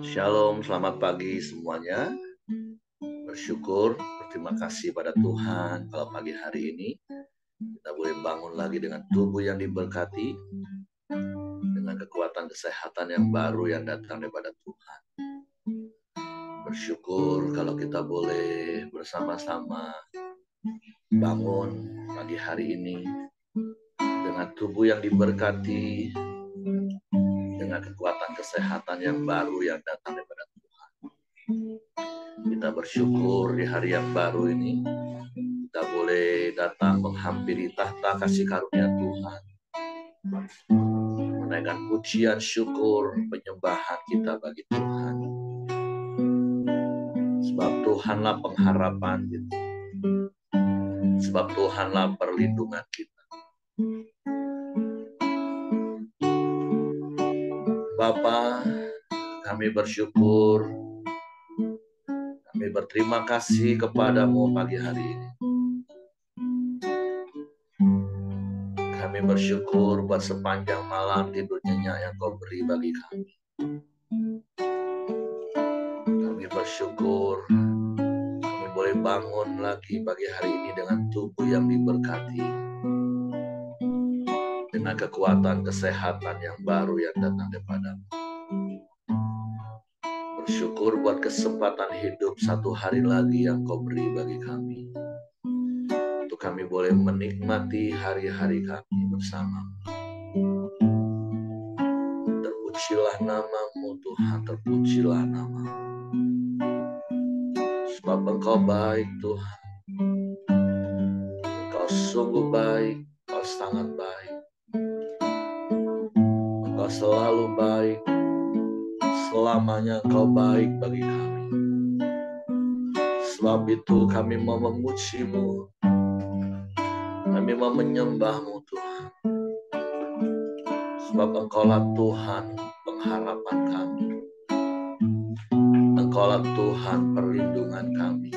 Shalom, selamat pagi semuanya. Bersyukur, berterima kasih pada Tuhan kalau pagi hari ini kita boleh bangun lagi dengan tubuh yang diberkati, dengan kekuatan kesehatan yang baru yang datang daripada Tuhan. Bersyukur kalau kita boleh bersama-sama bangun pagi hari ini dengan tubuh yang diberkati, dengan kekuatan kesehatan yang baru yang datang daripada Tuhan. Kita bersyukur di hari yang baru ini kita boleh datang menghampiri tahta kasih karunia Tuhan, menaikkan pujian, syukur, penyembahan kita bagi Tuhan. Sebab Tuhanlah pengharapan kita, sebab Tuhanlah perlindungan kita. Bapa, kami bersyukur, kami berterima kasih kepadamu pagi hari ini. Kami bersyukur buat sepanjang malam tidur nyenyak yang Kau beri bagi kami. Kami bersyukur kami boleh bangun lagi pagi hari ini dengan tubuh yang diberkati, dengan kekuatan kesehatan yang baru yang datang daripada-Mu. Bersyukur buat kesempatan hidup satu hari lagi yang Kau beri bagi kami, untuk kami boleh menikmati hari-hari kami bersama. Terpujilah nama-Mu Tuhan, terpujilah nama-Mu. Sebab Engkau baik Tuhan, Engkau sungguh baik, Engkau sangat baik. Engkau selalu baik, selamanya Engkau baik bagi kami. Sebab itu kami mau memuji-Mu, kami mau menyembah-Mu Tuhan. Sebab Engkaulah Tuhan pengharapan kami, Engkaulah Tuhan perlindungan kami.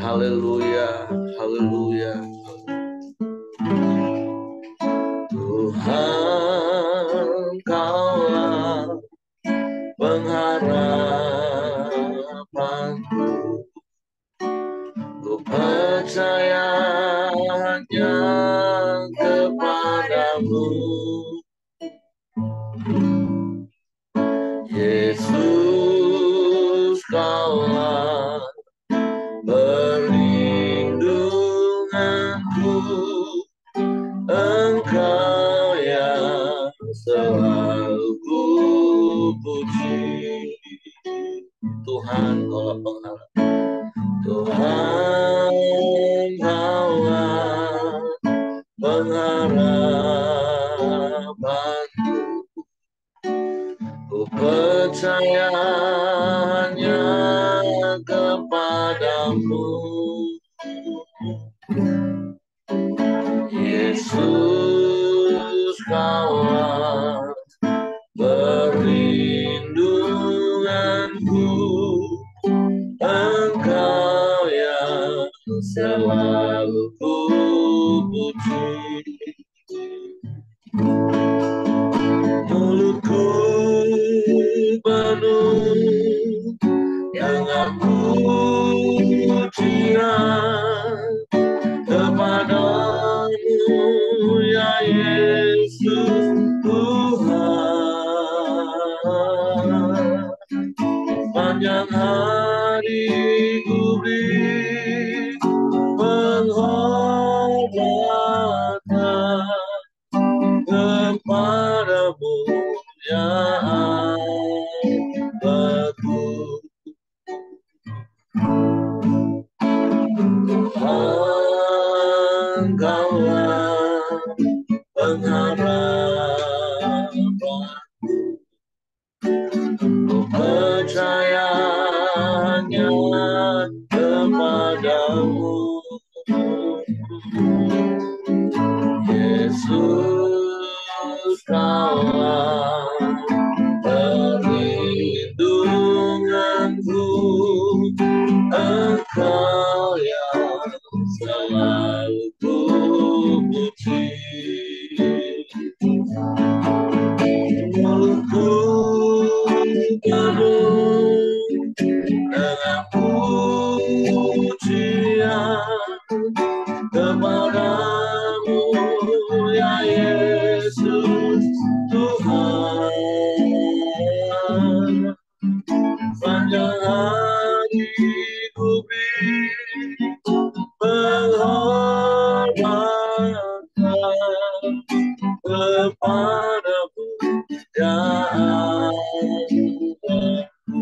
Haleluya, haleluya. Tuhan, Engkaulah pengharapanku, ku percaya hanya kepadamu. Yesus, Kaulah perlindunganku, Engkau yang selalu ku puji. Tuhan, Kaulah pengharapan. Tuhan, Kaulah pengharapanku, ku percaya hanya kepadamu. Yesus, Kaulah perlindunganku, Engkau yang selalu ku puji. Mulutku penuh dengan pujian kepadamu, ya Yesus Tuhan. Panjang hari ku beri penghormatan kepadamu, ya Allahku. Tuhan, Kaulah pengharapanku, ku percaya hanya kepadamu. Yesus, Kaulah perlindunganku, Engkau yang selalu ku puji. menghormatkan kepadamu ya Allahku.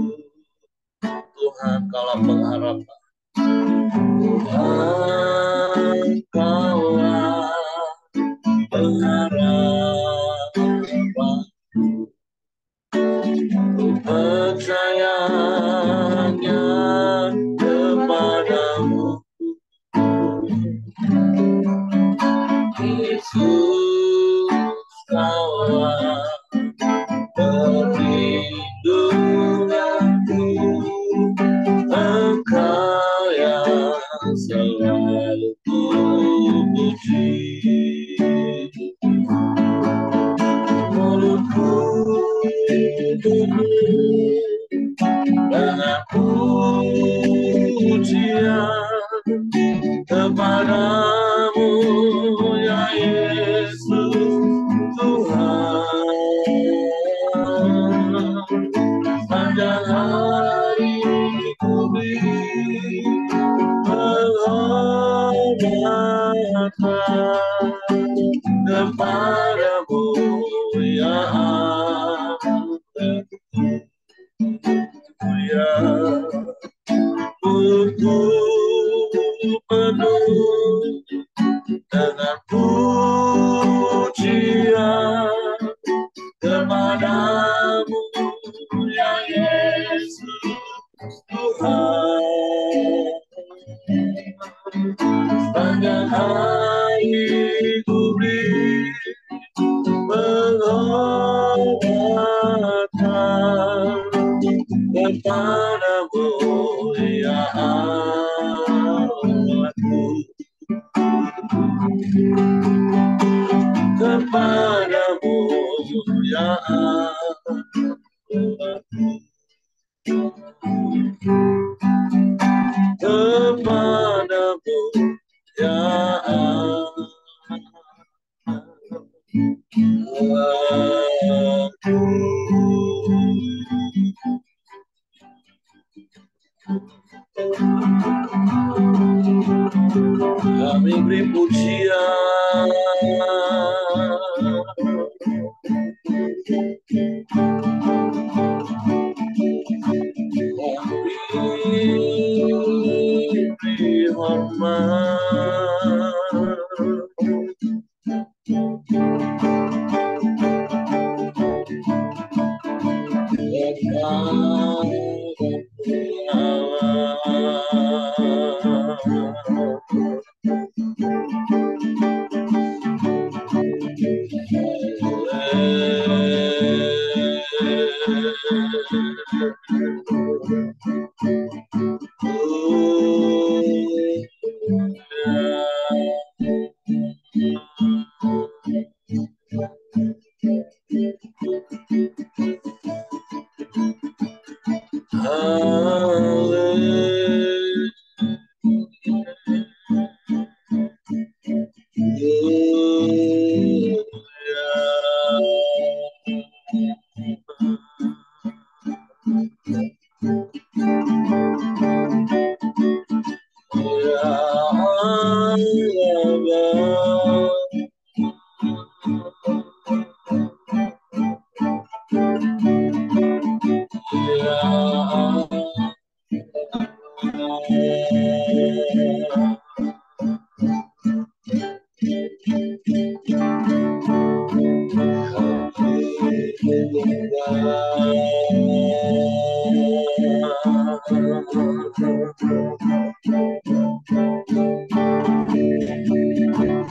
Tuhan, kaulah pengharapan. Tuhan, kaulah pengharapanku. Percayanya kepadamu, Yesus, kaulah perlindunganku. Engkau yang selalu kupuji. Mulutku penuh dengan pujian kepadamu ya Yesus Tuhan. Sepanjang hari ku beri penghormatan kepadamu ya Alleluia. Mulutku penuh dengan pujian kepadamu ya Yesus Tuhan. Sepanjang hari ku beri penghormatan kepadamu ya Allahku. Kepadamu ya Allahku. Kepadamu ya Allahku. Kami beri pujian, kami beri hormat,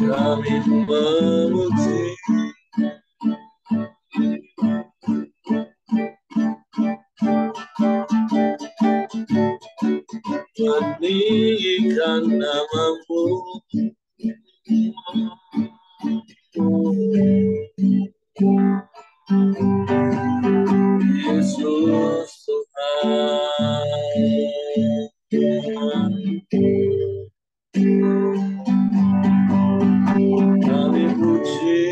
kami memuji, meninggikan namamu, Yesus Tuhan. Kami puji,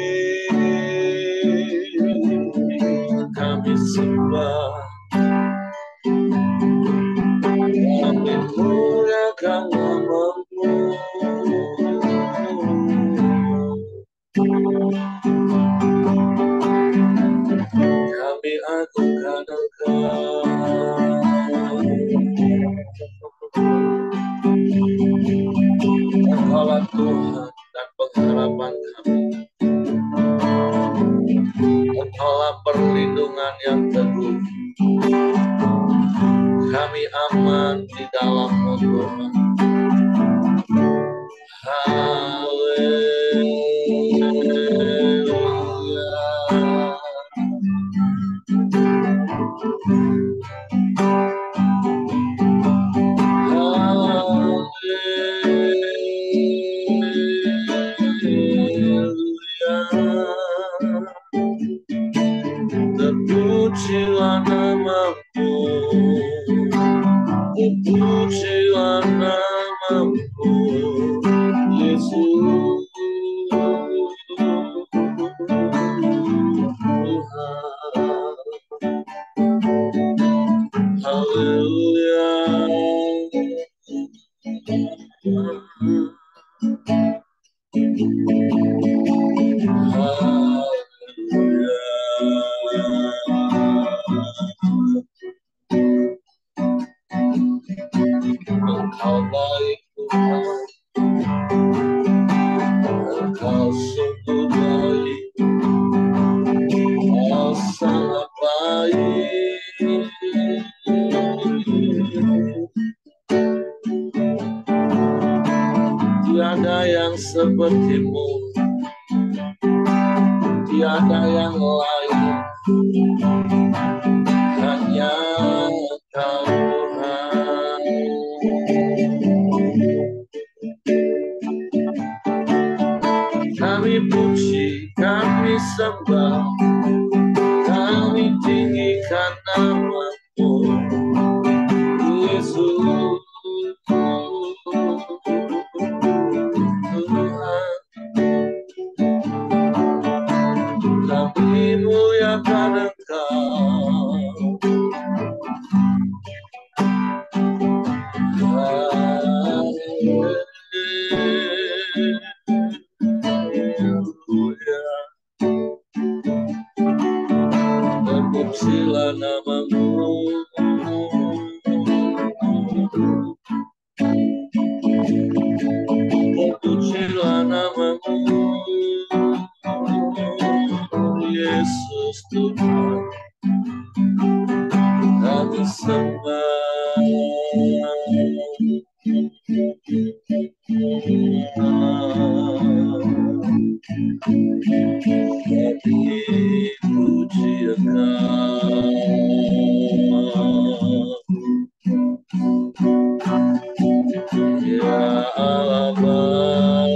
kami sembah, kami muliakan Kami agungkan Engkau. Engkaulah Tuhan dan pengharapan kami. Engkaulah perlindungan yang teguh. Kami aman di dalam-Mu Tuhan. Terpujilah nama-Mu, terpujilah nama-Mu, Yesus Tuhan. Haleluya. Engkau baik Tuhan, Engkau sungguh baik, Engkau sangat baik. Tiada yang seperti-Mu, tiada yang lain, hanya Engkau Tuhan. Kami puji, kami sembah, kami tinggikan nama-Mu, Yesus Tuhan. Kami muliakan Engkau. Terpujilah nama-Mu, terpujilah nama-Mu, Yesus Tuhan. Kami sembah. Kami puji Engkau. Ya Allah Bapa.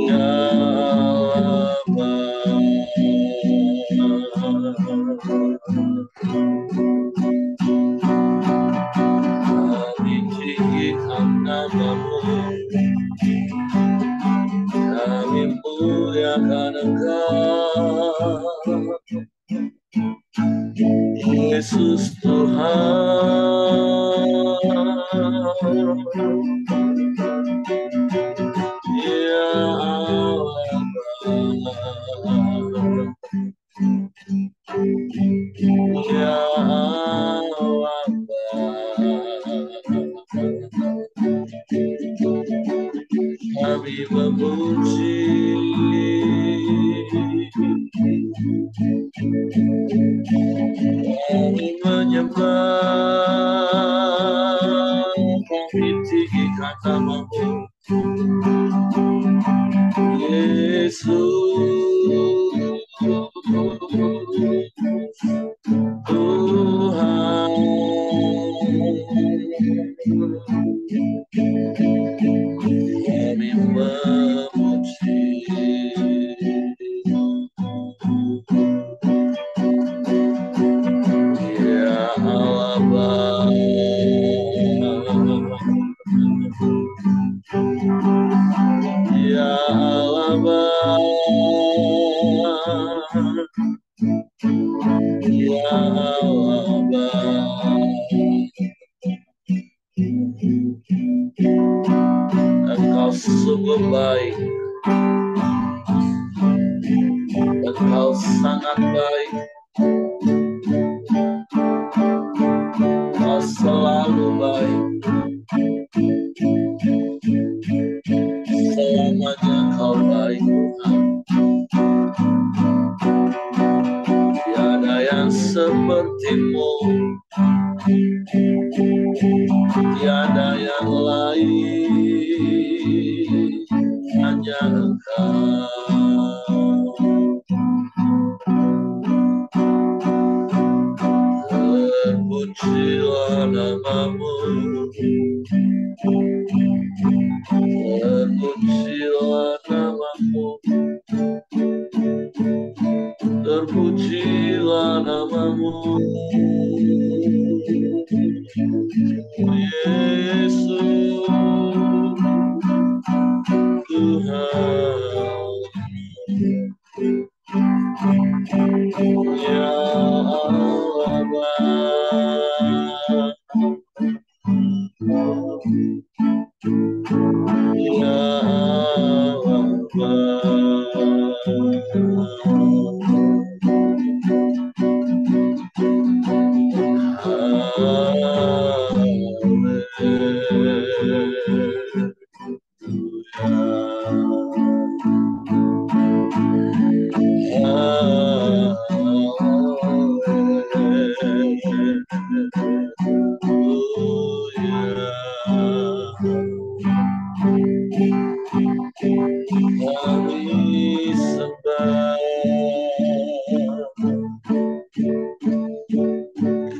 Ya Allah Bapa. Kami tinggikan nama-Mu, kami muliakan Engkau, Yesus Tuhan. Ya Allah Bapa. Ya Allah kami memuji, kami menyembah, kami tinggikan nama-Mu, Yesus Tuhan. Kami memuji, ya Allah Bapa. Ya Allah, Engkau sungguh baik, Engkau sangat baik, Engkau selalu baik, selamanya Engkau baik Tuhan. Tiada yang seperti-Mu, tiada yang lain, hanya Engkau. Terpujilah nama-Mu, terpujilah nama-Mu, terpujilah nama-Mu, Yesus Tuhan. Ya Allah, ya kami sembah,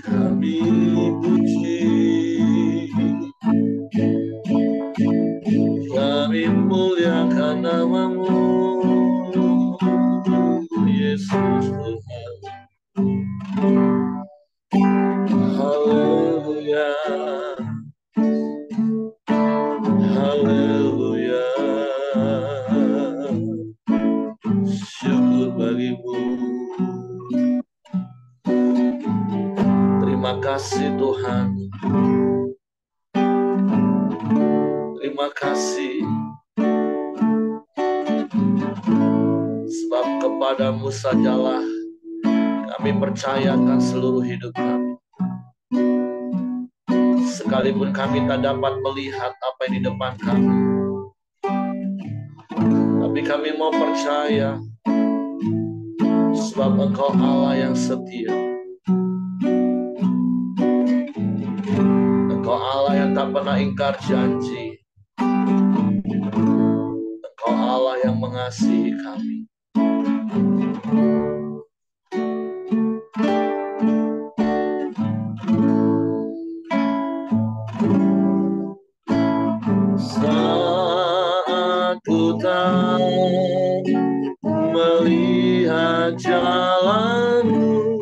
kami puji, kami muliakan nama-Mu, Yesus Tuhan. Haleluya, haleluya, syukur bagi-Mu. Terima kasih Tuhan, terima kasih, sebab kepada-Mu sajalah kami percayakan seluruh hidup kami. Sekalipun kami tak dapat melihat apa yang di depan kami, tapi kami mau percaya, sebab Engkau Allah yang setia. Engkau Allah yang tak pernah ingkar janji. Engkau Allah yang mengasihi kami. Saat ku tak melihat jalan-Mu,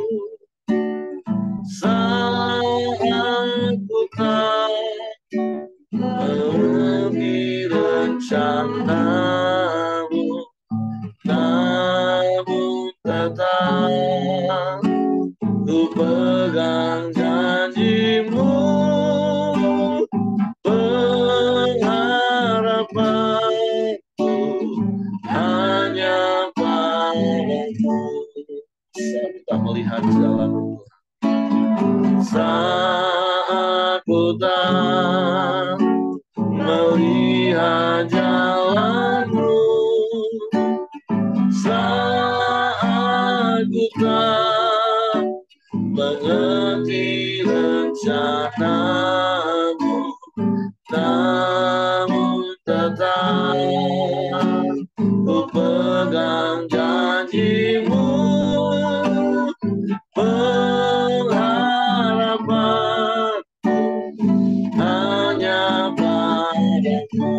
saat ku tak mengerti rencana-Mu, namun tetap ku pegang janji-Mu, pengharapanku hanya padamu. Saat kita melihat jalan-Mu, saat ku tak melihat jalan-Mu, saat ku tak mengerti rencana-Mu, namun tetap ku pegang janji-Mu, pengharapanku hanya padamu.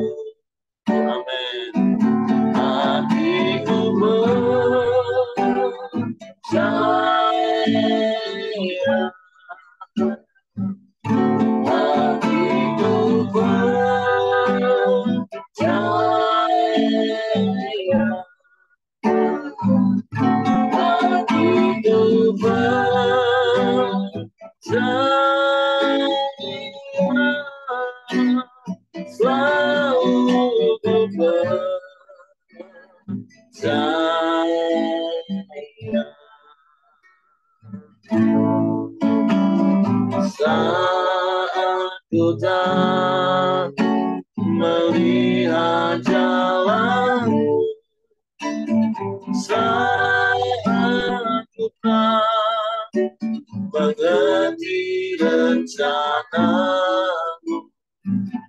Amin. Hatiku percaya, hatiku percaya, hatiku percaya. Saat ku tak melihat jalanmu, saat ku tak mengerti rencanamu,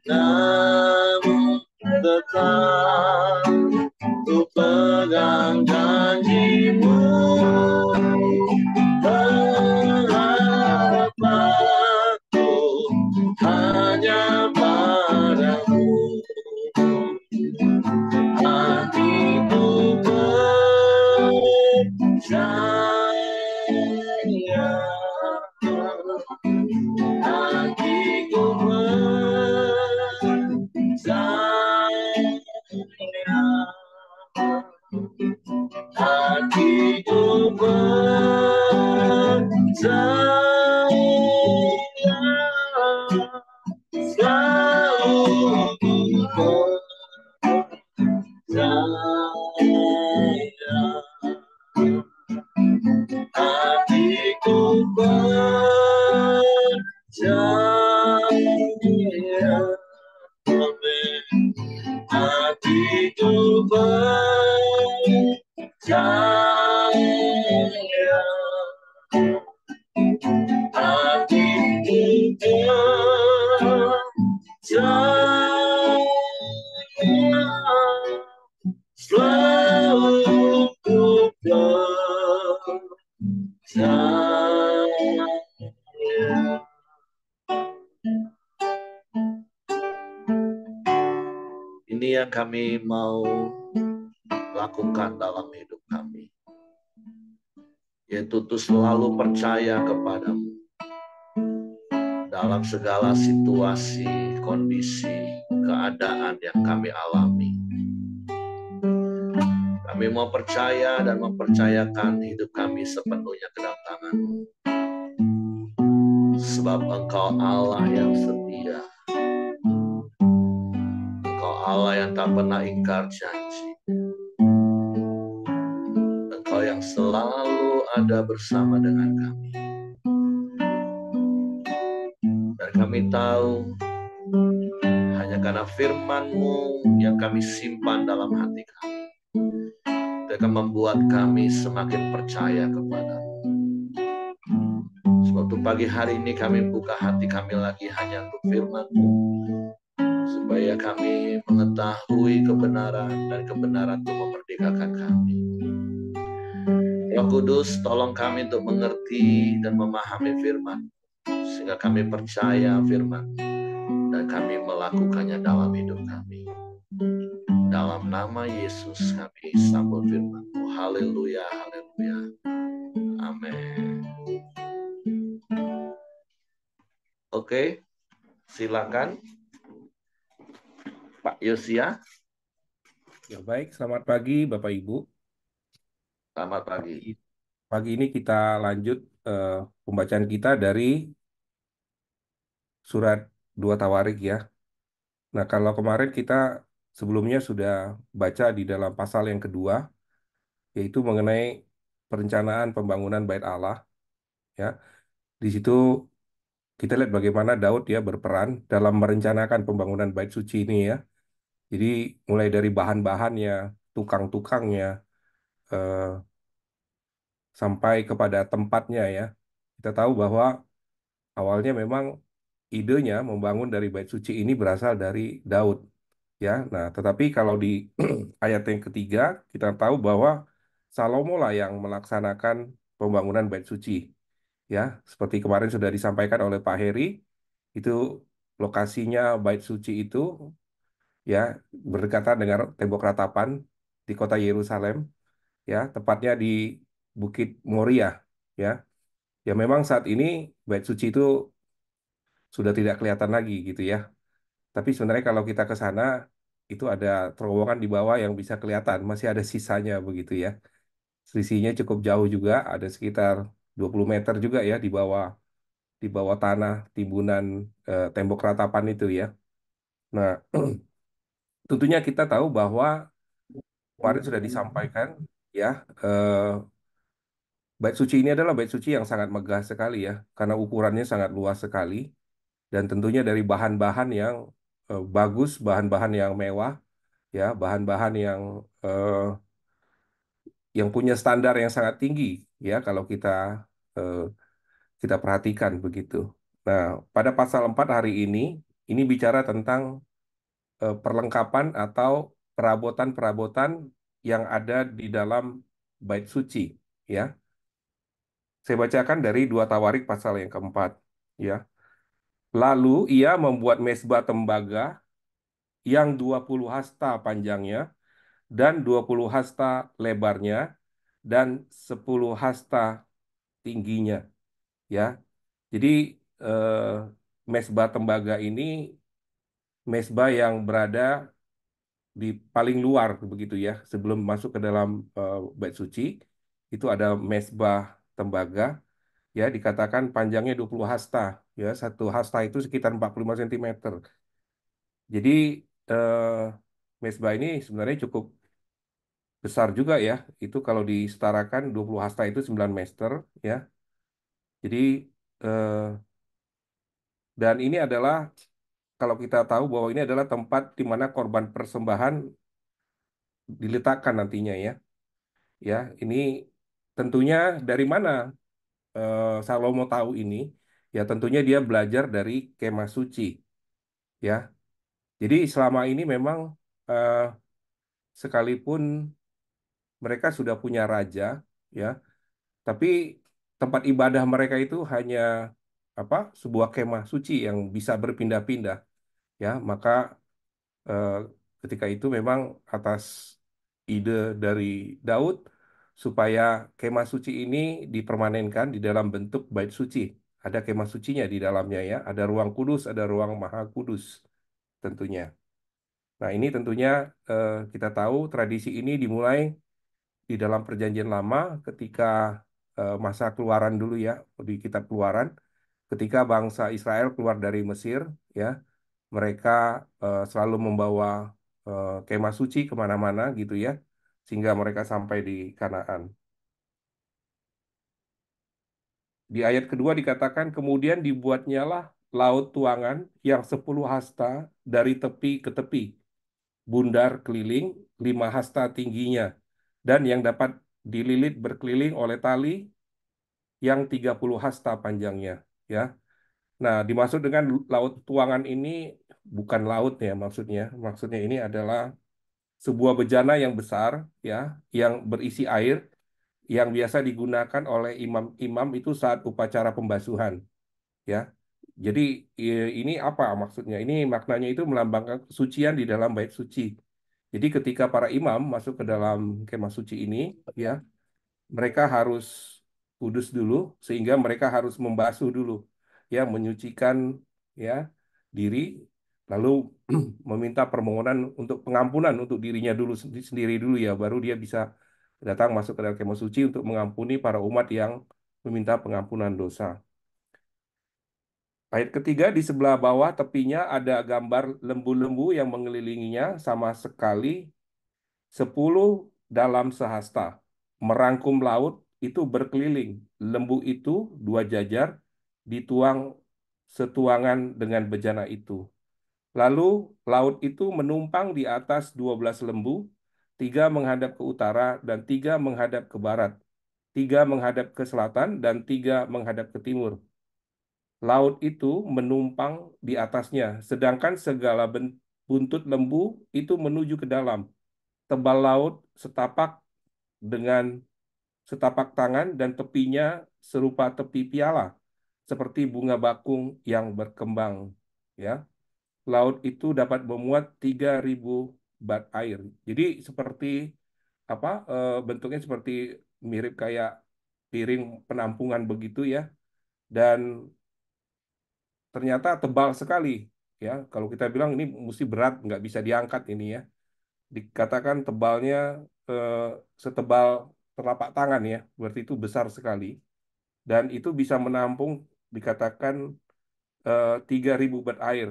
namun tetap ku pegang janjimu. Harapanku hanya padamu, hatiku percaya, hatiku percaya, hatiku percaya, selalu ku percaya, hatiku percaya, amin. Hatiku percaya, hatiku percaya, selalu ku percaya. Ini yang kami mau lakukan dalam hidup kami, yaitu tuh selalu percaya kepadamu dalam segala situasi, kondisi, keadaan yang kami alami. Kami mau percaya dan mempercayakan hidup kami sepenuhnya ke dalam tangan-Mu. Sebab Engkau Allah yang setia. Engkau Allah yang tak pernah ingkar janji. Engkau yang selalu ada bersama dengan kami. Dan kami tahu hanya karena firman-Mu yang kami simpan dalam hati kami, itu akan membuat kami semakin percaya kepada-Mu. Sebab itu pagi hari ini kami buka hati kami lagi hanya untuk firman-Mu, supaya kami mengetahui kebenaran dan kebenaran itu memerdekakan kami. Roh Kudus, tolong kami untuk mengerti dan memahami firman, sehingga kami percaya firman dan kami melakukannya dalam hidup kami. Dalam nama Yesus kami sambut firman-Mu. Haleluya, haleluya. Amin. Oke, silakan Pak Yosia. Ya baik, selamat pagi Bapak Ibu. Selamat pagi. Pagi ini kita lanjut pembacaan kita dari surat 2 Tawarik ya. Nah, kalau kemarin kita sebelumnya sudah baca di dalam pasal yang kedua, yaitu mengenai perencanaan pembangunan Bait Allah ya. Di situ kita lihat bagaimana Daud ya berperan dalam merencanakan pembangunan Bait Suci ini ya. Jadi mulai dari bahan-bahannya, tukang-tukangnya, eh, sampai kepada tempatnya ya. Kita tahu bahwa awalnya memang idenya membangun dari bait suci ini berasal dari Daud ya. Nah, tetapi kalau di ayat yang ketiga kita tahu bahwa Salomo lah yang melaksanakan pembangunan bait suci ya. Seperti kemarin sudah disampaikan oleh Pak Heri, itu lokasinya bait suci itu ya berdekatan dengan tembok ratapan di kota Yerusalem ya, tepatnya di Bukit Moria ya. Ya memang saat ini bait suci itu sudah tidak kelihatan lagi gitu ya. Tapi sebenarnya kalau kita ke sana itu ada terowongan di bawah yang bisa kelihatan, masih ada sisanya begitu ya. Selisihnya cukup jauh juga, ada sekitar 20 meter juga ya di bawah tanah timbunan tembok ratapan itu ya. Nah, tentunya kita tahu bahwa kemarin sudah disampaikan ya, eh, Bait suci ini adalah bait suci yang sangat megah sekali ya, karena ukurannya sangat luas sekali dan tentunya dari bahan-bahan yang bagus, bahan-bahan yang mewah, ya, bahan-bahan yang punya standar yang sangat tinggi ya kalau eh, kita perhatikan begitu. Nah, pada pasal 4 hari ini bicara tentang perlengkapan atau perabotan-perabotan yang ada di dalam bait suci ya. Saya bacakan dari 2 Tawarik pasal yang keempat ya. Lalu ia membuat mezbah tembaga yang 20 hasta panjangnya dan 20 hasta lebarnya dan 10 hasta tingginya ya. Jadi eh, mezbah tembaga ini mezbah yang berada di paling luar begitu ya. Sebelum masuk ke dalam bait suci itu ada mezbah tembaga ya, dikatakan panjangnya 20 hasta ya. Satu hasta itu sekitar 45 cm. Jadi eh, mezbah ini sebenarnya cukup besar juga ya. Itu kalau disetarakan 20 hasta itu 9 meter ya. Jadi eh, dan ini adalah kalau kita tahu bahwa ini adalah tempat di mana korban persembahan diletakkan nantinya ya. Ya, ini tentunya dari mana Salomo tahu ini? Ya, tentunya dia belajar dari kemah suci ya. Jadi selama ini memang eh, sekalipun mereka sudah punya raja ya, tapi tempat ibadah mereka itu hanya apa? Sebuah kemah suci yang bisa berpindah-pindah ya. Maka eh, ketika itu memang atas ide dari Daud supaya kemah suci ini dipermanenkan di dalam bentuk bait suci. Ada kemah sucinya di dalamnya ya, ada ruang kudus, ada ruang maha kudus tentunya. Nah, ini tentunya kita tahu tradisi ini dimulai di dalam Perjanjian Lama ketika masa keluaran dulu ya, di kitab Keluaran, ketika bangsa Israel keluar dari Mesir ya, mereka selalu membawa kemah suci kemana-mana gitu ya, sehingga mereka sampai di Kanaan. Di ayat kedua dikatakan, kemudian dibuatnyalah laut tuangan yang 10 hasta dari tepi ke tepi, bundar keliling 5 hasta tingginya, dan yang dapat dililit berkeliling oleh tali yang 30 hasta panjangnya. Ya, nah dimaksud dengan laut tuangan ini bukan laut ya maksudnya. Maksudnya ini adalah sebuah bejana yang besar ya, yang berisi air yang biasa digunakan oleh imam-imam itu saat upacara pembasuhan ya. Jadi ini apa maksudnya? Ini maknanya itu melambangkan kesucian di dalam bait suci. Jadi ketika para imam masuk ke dalam kemah suci ini ya, mereka harus kudus dulu sehingga mereka harus membasuh dulu ya, menyucikan ya diri lalu meminta permohonan untuk pengampunan untuk dirinya dulu sendiri dulu ya, baru dia bisa datang masuk ke dalam kemah suci untuk mengampuni para umat yang meminta pengampunan dosa. Ayat ketiga, di sebelah bawah tepinya ada gambar lembu-lembu yang mengelilinginya sama sekali 10 dalam sehasta. Merangkum laut itu berkeliling. Lembu itu 2 jajar dituang setuangan dengan bejana itu. Lalu laut itu menumpang di atas 12 lembu, 3 menghadap ke utara dan 3 menghadap ke barat, 3 menghadap ke selatan dan 3 menghadap ke timur. Laut itu menumpang di atasnya, sedangkan segala buntut lembu itu menuju ke dalam. Tebal laut setapak dengan setapak tangan dan tepinya serupa tepi piala, seperti bunga bakung yang berkembang. Ya, laut itu dapat memuat 3.000 bat air. Jadi seperti apa? Bentuknya seperti mirip kayak piring penampungan begitu ya. Dan ternyata tebal sekali ya. Kalau kita bilang ini mesti berat, nggak bisa diangkat ini ya. Dikatakan tebalnya eh, setebal telapak tangan ya, berarti itu besar sekali. Dan itu bisa menampung dikatakan 3.000 bat air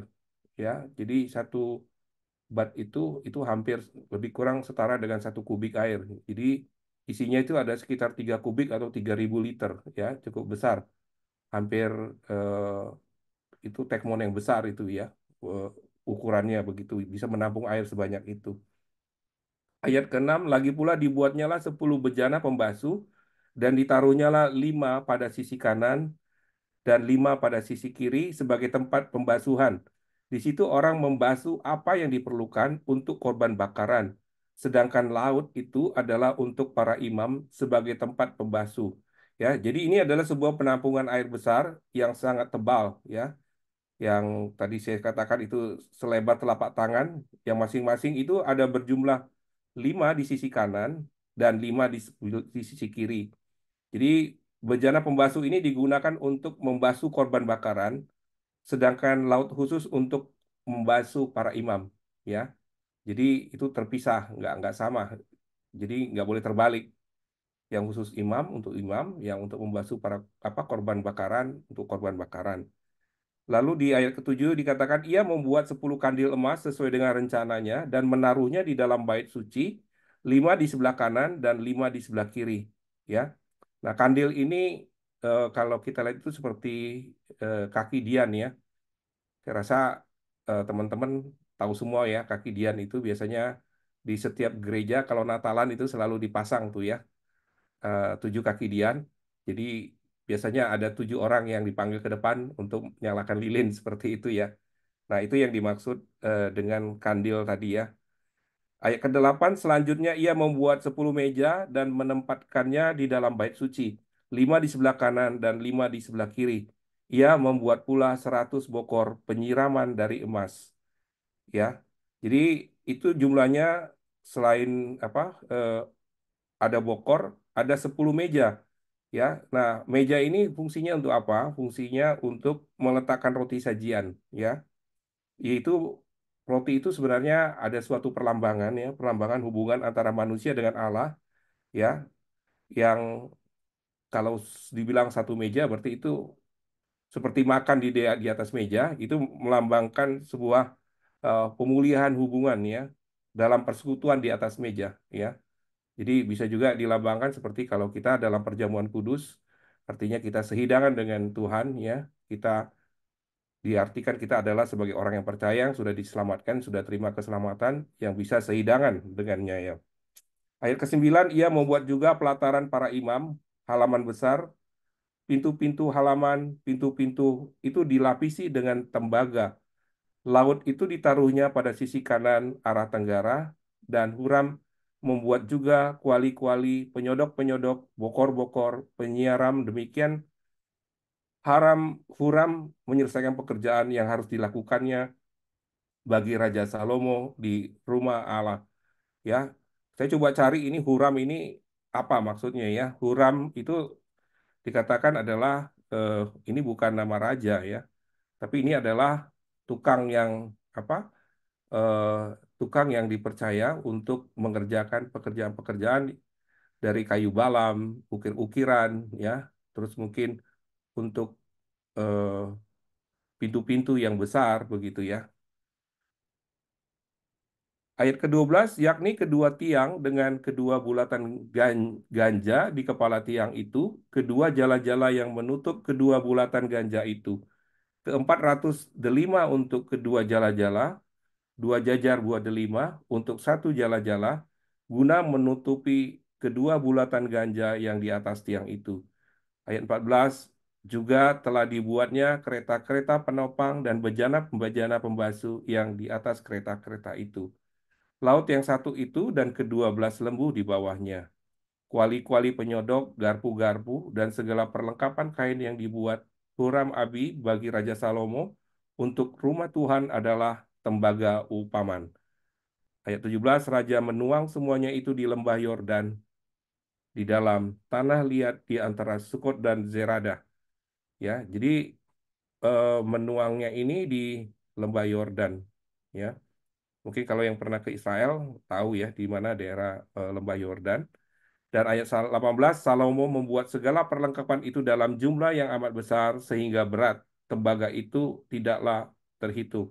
ya. Jadi satu bat itu hampir lebih kurang setara dengan 1 kubik air. Jadi isinya itu ada sekitar 3 kubik atau 3.000 liter, ya, cukup besar. Hampir itu tekmon yang besar itu ya, eh, ukurannya begitu, bisa menampung air sebanyak itu. Ayat ke-6, lagi pula dibuatnyalah 10 bejana pembasuh, dan ditaruhnyalah 5 pada sisi kanan dan 5 pada sisi kiri sebagai tempat pembasuhan. Di situ orang membasuh apa yang diperlukan untuk korban bakaran. Sedangkan laut itu adalah untuk para imam sebagai tempat pembasuh. Ya, jadi ini adalah sebuah penampungan air besar yang sangat tebal, ya, yang tadi saya katakan itu selebar telapak tangan, yang masing-masing itu ada berjumlah 5 di sisi kanan dan 5 di sisi kiri. Jadi bejana pembasuh ini digunakan untuk membasuh korban bakaran, sedangkan laut khusus untuk membasuh para imam, ya. Jadi itu terpisah, nggak sama. Jadi nggak boleh terbalik. Yang khusus imam untuk imam, yang untuk membasuh para korban bakaran untuk korban bakaran. Lalu di ayat ketujuh dikatakan ia membuat 10 kandil emas sesuai dengan rencananya dan menaruhnya di dalam bait suci, 5 di sebelah kanan dan 5 di sebelah kiri. Ya, nah kandil ini kalau kita lihat itu seperti kaki dian ya. Saya rasa teman-teman tahu semua ya, kaki dian itu biasanya di setiap gereja kalau Natalan itu selalu dipasang tuh ya, 7 kaki dian. Jadi biasanya ada 7 orang yang dipanggil ke depan untuk menyalakan lilin seperti itu ya. Nah, itu yang dimaksud dengan kandil tadi ya. Ayat ke-8, selanjutnya ia membuat 10 meja dan menempatkannya di dalam bait suci. 5 di sebelah kanan dan 5 di sebelah kiri. Ia membuat pula 100 bokor penyiraman dari emas. Ya, jadi itu jumlahnya selain apa ada bokor, ada 10 meja. Ya, nah meja ini fungsinya untuk apa? Fungsinya untuk meletakkan roti sajian. Ya, yaitu roti itu sebenarnya ada suatu perlambangan ya, perlambangan hubungan antara manusia dengan Allah ya, yang kalau dibilang satu meja berarti itu seperti makan di atas meja, itu melambangkan sebuah pemulihan hubungan ya dalam persekutuan di atas meja ya. Jadi bisa juga dilambangkan seperti kalau kita dalam perjamuan kudus, artinya kita sehidangan dengan Tuhan ya, kita diartikan kita adalah sebagai orang yang percaya, yang sudah diselamatkan, sudah terima keselamatan, yang bisa sehidangan dengannya ya. Ayat ke-9, ia membuat juga pelataran para imam, halaman besar, pintu-pintu halaman, pintu-pintu itu dilapisi dengan tembaga. Laut itu ditaruhnya pada sisi kanan arah tenggara, dan Huram membuat juga kuali-kuali, penyodok-penyodok, bokor-bokor, penyiaram, demikian Huram menyelesaikan pekerjaan yang harus dilakukannya bagi Raja Salomo di rumah Allah. Ya, saya coba cari ini Huram ini apa maksudnya ya. Huram itu dikatakan adalah eh, ini bukan nama raja ya, tapi ini adalah tukang yang apa? eh, tukang yang dipercaya untuk mengerjakan pekerjaan-pekerjaan dari kayu balam, ukir-ukiran ya, terus mungkin untuk eh, pintu-pintu yang besar begitu ya. Ayat ke-12, yakni kedua tiang dengan kedua bulatan ganja di kepala tiang itu, kedua jala-jala yang menutup kedua bulatan ganja itu. Keempat ratus delima untuk kedua jala-jala, 2 jajar buah delima untuk satu jala-jala, guna menutupi kedua bulatan ganja yang di atas tiang itu. Ayat 14, juga telah dibuatnya kereta-kereta penopang dan bejana-bejana pembasuh yang di atas kereta-kereta itu. Laut yang satu itu dan ke-12 lembu di bawahnya. Kuali-kuali penyodok, garpu-garpu, dan segala perlengkapan kain yang dibuat Huram-Abi bagi Raja Salomo untuk rumah Tuhan adalah tembaga upaman. Ayat 17, Raja menuang semuanya itu di lembah Yordan, di dalam tanah liat di antara Sukot dan Zerada. Ya, jadi menuangnya ini di lembah Yordan. Ya, mungkin kalau yang pernah ke Israel tahu ya di mana daerah lembah Yordan. Dan ayat 18, Salomo membuat segala perlengkapan itu dalam jumlah yang amat besar sehingga berat tembaga itu tidaklah terhitung.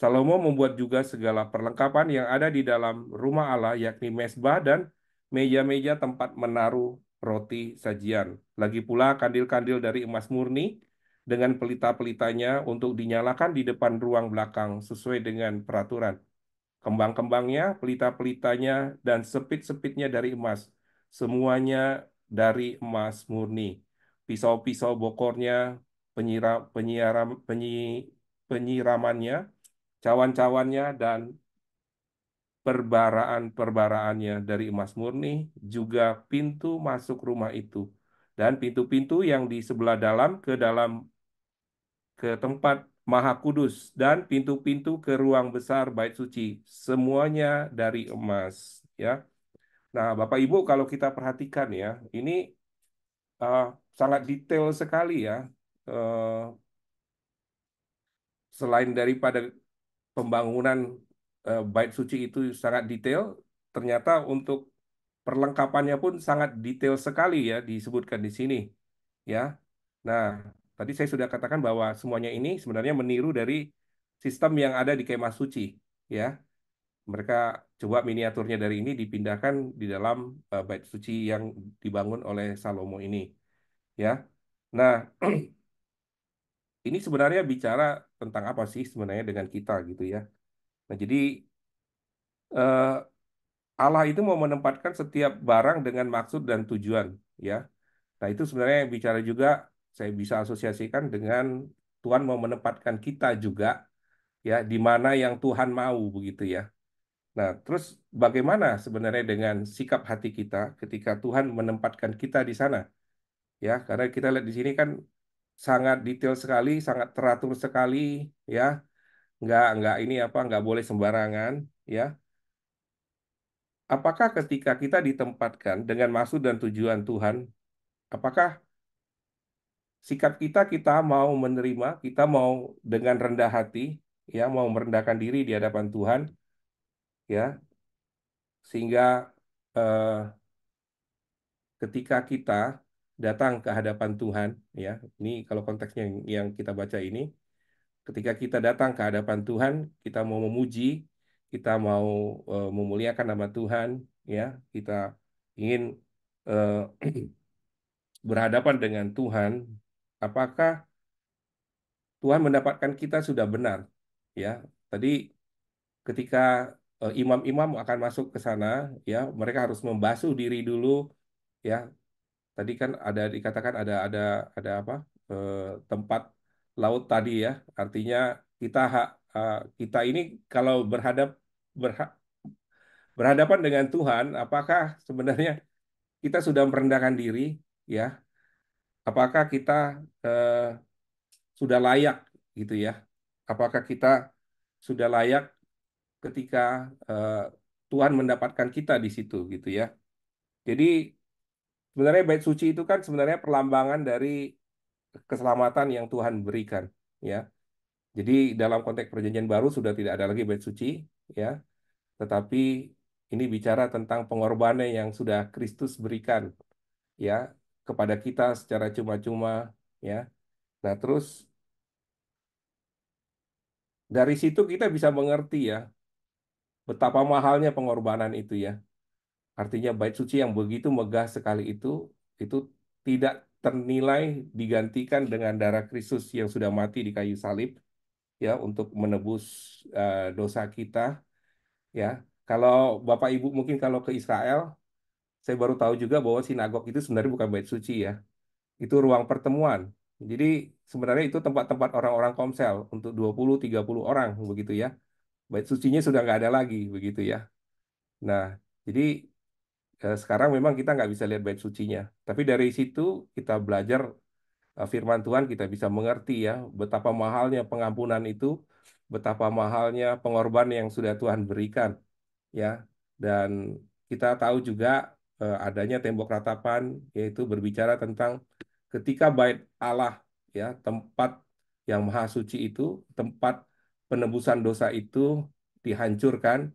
Salomo membuat juga segala perlengkapan yang ada di dalam rumah Allah, yakni mesbah dan meja-meja tempat menaruh roti sajian. Lagi pula kandil-kandil dari emas murni dengan pelita-pelitanya untuk dinyalakan di depan ruang belakang sesuai dengan peraturan. Kembang-kembangnya, pelita-pelitanya, dan sepit-sepitnya dari emas. Semuanya dari emas murni. Pisau-pisau bokornya, penyiramannya, cawan-cawannya, dan perbaraan-perbaraannya dari emas murni, juga pintu masuk rumah itu. Dan pintu-pintu yang di sebelah dalam ke tempat Maha Kudus dan pintu-pintu ke ruang besar bait suci, semuanya dari emas, ya. Nah, Bapak Ibu, kalau kita perhatikan ya, ini uh, sangat detail sekali ya. Uh, Selain daripada pembangunan bait suci itu sangat detail, ternyata untuk perlengkapannya pun sangat detail sekali ya disebutkan di sini, ya. Nah, tadi saya sudah katakan bahwa semuanya ini sebenarnya meniru dari sistem yang ada di kemah suci, ya. Mereka coba miniaturnya dari ini dipindahkan di dalam bait suci yang dibangun oleh Salomo ini, ya. Nah, ini sebenarnya bicara tentang apa sih sebenarnya dengan kita gitu ya. Nah, jadi eh, Allah itu mau menempatkan setiap barang dengan maksud dan tujuan, ya. Nah, itu sebenarnya yang bicara juga saya bisa asosiasikan dengan Tuhan mau menempatkan kita juga ya di mana yang Tuhan mau begitu ya. Nah, terus bagaimana sebenarnya dengan sikap hati kita ketika Tuhan menempatkan kita di sana? Ya, karena kita lihat di sini kan sangat detail sekali, sangat teratur sekali ya. Nggak ini apa nggak boleh sembarangan ya. Apakah ketika kita ditempatkan dengan maksud dan tujuan Tuhan, apakah sikap kita kita mau menerima, kita mau dengan rendah hati, ya, mau merendahkan diri di hadapan Tuhan, ya, sehingga eh, ketika kita datang ke hadapan Tuhan, ya, ini kalau konteksnya yang kita baca ini, ketika kita datang ke hadapan Tuhan, kita mau memuji, kita mau memuliakan nama Tuhan, ya, kita ingin eh, berhadapan dengan Tuhan, apakah Tuhan mendapatkan kita sudah benar? Ya, tadi ketika imam-imam akan masuk ke sana, ya, mereka harus membasuh diri dulu, ya. Tadi kan ada dikatakan ada apa? Tempat laut tadi ya. Artinya kita kita ini kalau berha- berhadapan dengan Tuhan, apakah sebenarnya kita sudah merendahkan diri, ya? Apakah kita eh, sudah layak gitu ya? Apakah kita sudah layak ketika eh, Tuhan mendapatkan kita di situ gitu ya. Jadi sebenarnya bait suci itu kan sebenarnya perlambangan dari keselamatan yang Tuhan berikan ya. Jadi dalam konteks perjanjian baru sudah tidak ada lagi bait suci ya, tetapi ini bicara tentang pengorbanan yang sudah Kristus berikan ya kepada kita secara cuma-cuma ya. Nah, terus dari situ kita bisa mengerti ya betapa mahalnya pengorbanan itu ya. Artinya bait suci yang begitu megah sekali itu tidak ternilai digantikan dengan darah Kristus yang sudah mati di kayu salib ya untuk menebus dosa kita ya. Kalau Bapak Ibu mungkin kalau ke Israel, saya baru tahu juga bahwa sinagog itu sebenarnya bukan bait suci ya. Itu ruang pertemuan. Jadi sebenarnya itu tempat-tempat orang-orang komsel untuk 20-30 orang begitu ya. Bait sucinya sudah nggak ada lagi begitu ya. Nah, jadi sekarang memang kita nggak bisa lihat bait sucinya. Tapi dari situ kita belajar firman Tuhan, kita bisa mengerti ya betapa mahalnya pengampunan itu, betapa mahalnya pengorbanan yang sudah Tuhan berikan ya. Dan kita tahu juga adanya tembok ratapan yaitu berbicara tentang ketika bait Allah ya, tempat yang maha suci itu, tempat penebusan dosa itu dihancurkan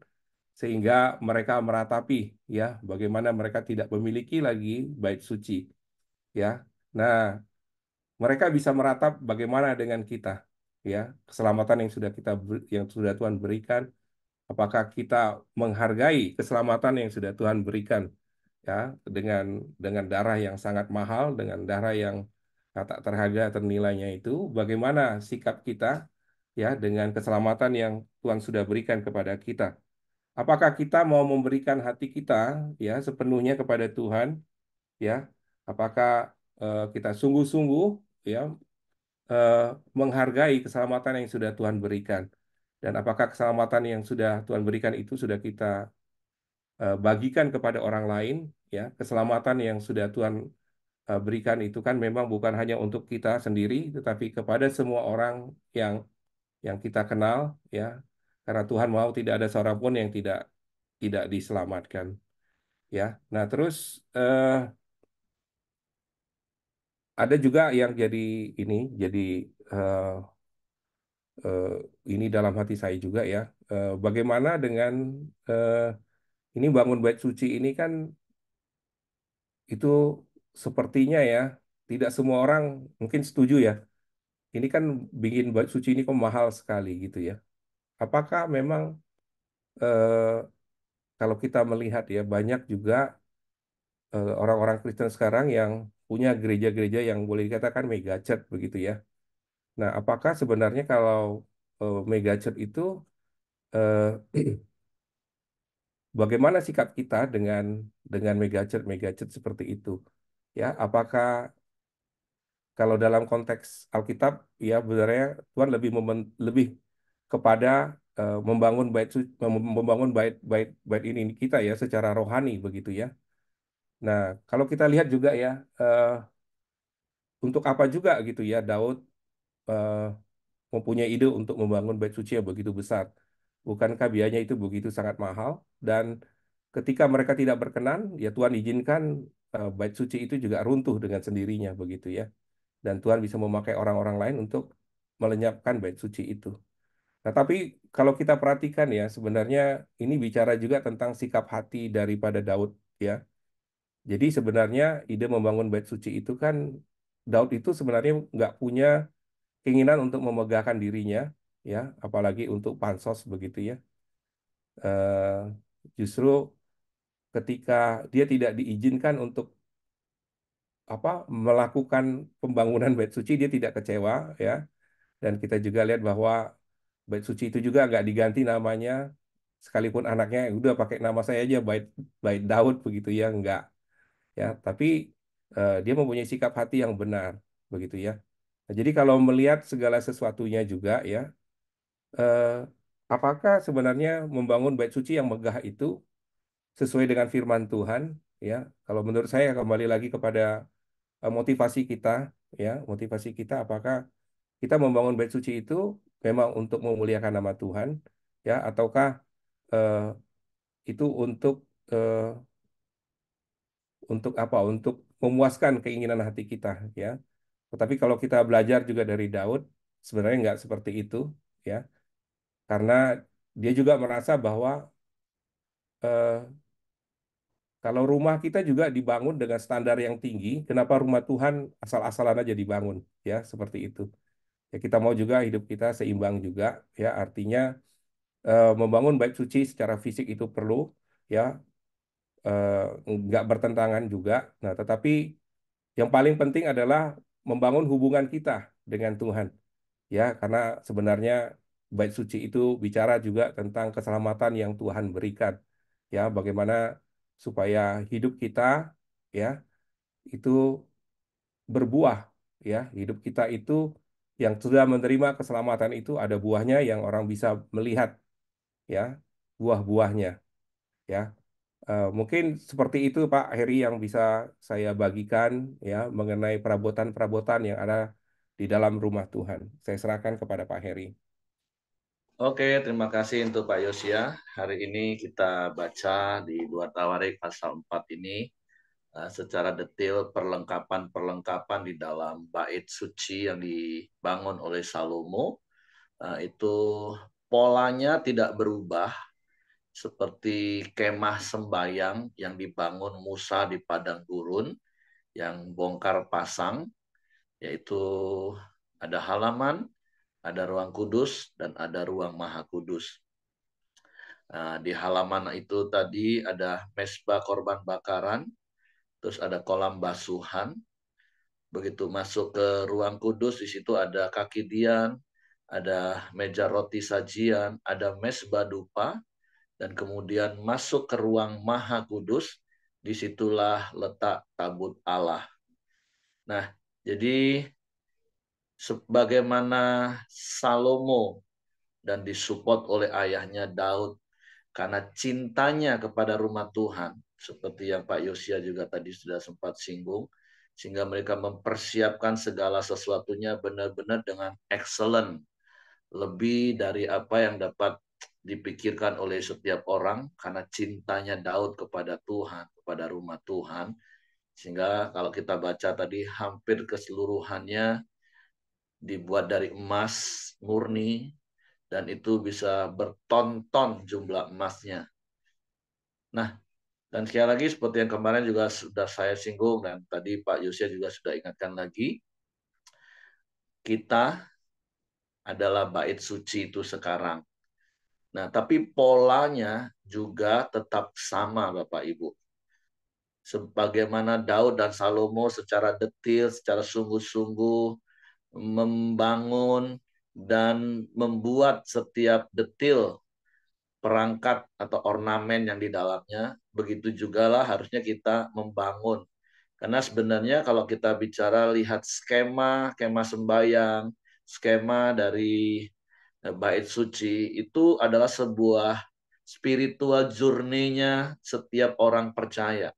sehingga mereka meratapi ya bagaimana mereka tidak memiliki lagi bait suci ya. Nah, mereka bisa meratap bagaimana dengan kita ya, keselamatan yang sudah yang sudah Tuhan berikan, apakah kita menghargai keselamatan yang sudah Tuhan berikan ya, dengan darah yang sangat mahal, dengan darah yang tak terharga ternilainya itu, bagaimana sikap kita ya dengan keselamatan yang Tuhan sudah berikan kepada kita. Apakah kita mau memberikan hati kita ya sepenuhnya kepada Tuhan ya? Apakah kita sungguh-sungguh ya eh, menghargai keselamatan yang sudah Tuhan berikan? Dan apakah keselamatan yang sudah Tuhan berikan itu sudah kita bagikan kepada orang lain ya? Keselamatan yang sudah Tuhan berikan itu kan memang bukan hanya untuk kita sendiri, tetapi kepada semua orang yang kita kenal ya. Karena Tuhan mau tidak ada seorang pun yang tidak diselamatkan ya. Nah, terus ada juga yang ini jadi eh, eh, ini dalam hati saya juga ya. Bagaimana dengan eh, ini bangun bait suci ini kan itu sepertinya ya tidak semua orang mungkin setuju ya. Ini kan bikin bait suci ini kok mahal sekali gitu ya. Apakah memang eh, kalau kita melihat ya banyak juga orang-orang Kristen sekarang yang punya gereja-gereja yang boleh dikatakan mega church begitu ya. Nah, apakah sebenarnya kalau mega church itu eh, bagaimana sikap kita dengan mega church seperti itu? Ya, apakah kalau dalam konteks Alkitab ya sebenarnya Tuhan lebih kepada membangun membangun bait ini kita ya secara rohani begitu ya. Nah, kalau kita lihat juga ya untuk apa juga gitu ya Daud eh, mempunyai ide untuk membangun bait suci yang begitu besar. Bukankah biayanya itu begitu sangat mahal? Dan ketika mereka tidak berkenan, ya Tuhan izinkan bait suci itu juga runtuh dengan sendirinya begitu ya. Dan Tuhan bisa memakai orang-orang lain untuk melenyapkan bait suci itu. Nah, tapi kalau kita perhatikan ya, sebenarnya ini bicara juga tentang sikap hati daripada Daud ya. Jadi sebenarnya ide membangun bait suci itu kan Daud itu sebenarnya nggak punya keinginan untuk memegahkan dirinya, ya, apalagi untuk pansos begitu ya. Justru ketika dia tidak diizinkan untuk apa melakukan pembangunan bait suci, dia tidak kecewa, ya. Dan kita juga lihat bahwa bait suci itu juga nggak diganti namanya, sekalipun anaknya udah pakai nama saya aja bait bait Daud begitu ya, nggak, ya. Tapi dia mempunyai sikap hati yang benar begitu ya. Nah, jadi kalau melihat segala sesuatunya juga ya. eh, apakah sebenarnya membangun bait suci yang megah itu sesuai dengan firman Tuhan? Ya, kalau menurut saya kembali lagi kepada motivasi kita, ya, motivasi kita apakah kita membangun bait suci itu memang untuk memuliakan nama Tuhan, ya, ataukah eh, itu eh, untuk apa? Untuk memuaskan keinginan hati kita, ya. Tetapi kalau kita belajar juga dari Daud, sebenarnya nggak seperti itu, ya, karena dia juga merasa bahwa eh, kalau rumah kita juga dibangun dengan standar yang tinggi, kenapa rumah Tuhan asal-asalan aja dibangun? Ya, seperti itu. Ya, kita mau juga hidup kita seimbang juga, ya. Artinya membangun bait suci secara fisik itu perlu, ya, nggak bertentangan juga. Nah, tetapi yang paling penting adalah membangun hubungan kita dengan Tuhan, ya, karena sebenarnya bait suci itu bicara juga tentang keselamatan yang Tuhan berikan, ya, bagaimana supaya hidup kita ya itu berbuah ya hidup kita itu yang sudah menerima keselamatan itu ada buahnya yang orang bisa melihat ya buah-buahnya ya. Mungkin seperti itu Pak Heri yang bisa saya bagikan ya mengenai perabotan-perabotan yang ada di dalam rumah Tuhan. Saya serahkan kepada Pak Heri. Oke, terima kasih untuk Pak Yosia. Hari ini kita baca di 2 Tawarik pasal 4 ini secara detail perlengkapan-perlengkapan di dalam bait suci yang dibangun oleh Salomo. Itu polanya tidak berubah seperti kemah sembayang yang dibangun Musa di padang gurun yang bongkar pasang, yaitu ada halaman, ada ruang kudus, dan ada ruang maha kudus. Nah, di halaman itu tadi ada mezbah korban bakaran, terus ada kolam basuhan. Begitu masuk ke ruang kudus, di situ ada kaki dian, ada meja roti sajian, ada mezbah dupa, dan kemudian masuk ke ruang maha kudus, disitulah letak tabut Allah. Nah, jadi sebagaimana Salomo dan disupport oleh ayahnya Daud karena cintanya kepada rumah Tuhan, seperti yang Pak Yosia juga tadi sudah sempat singgung, sehingga mereka mempersiapkan segala sesuatunya benar-benar dengan excellent, lebih dari apa yang dapat dipikirkan oleh setiap orang karena cintanya Daud kepada Tuhan, kepada rumah Tuhan. Sehingga kalau kita baca tadi hampir keseluruhannya dibuat dari emas murni dan itu bisa berton-ton jumlah emasnya. Nah, dan sekali lagi seperti yang kemarin juga sudah saya singgung dan tadi Pak Yusya juga sudah ingatkan lagi, kita adalah bait suci itu sekarang. Nah, tapi polanya juga tetap sama Bapak Ibu. Sebagaimana Daud dan Salomo secara detil, secara sungguh-sungguh membangun dan membuat setiap detil perangkat atau ornamen yang di dalamnya, begitu juga lah harusnya kita membangun. Karena sebenarnya kalau kita bicara lihat skema, skema sembayang, skema dari bait suci, itu adalah sebuah spiritual journey-nya setiap orang percaya.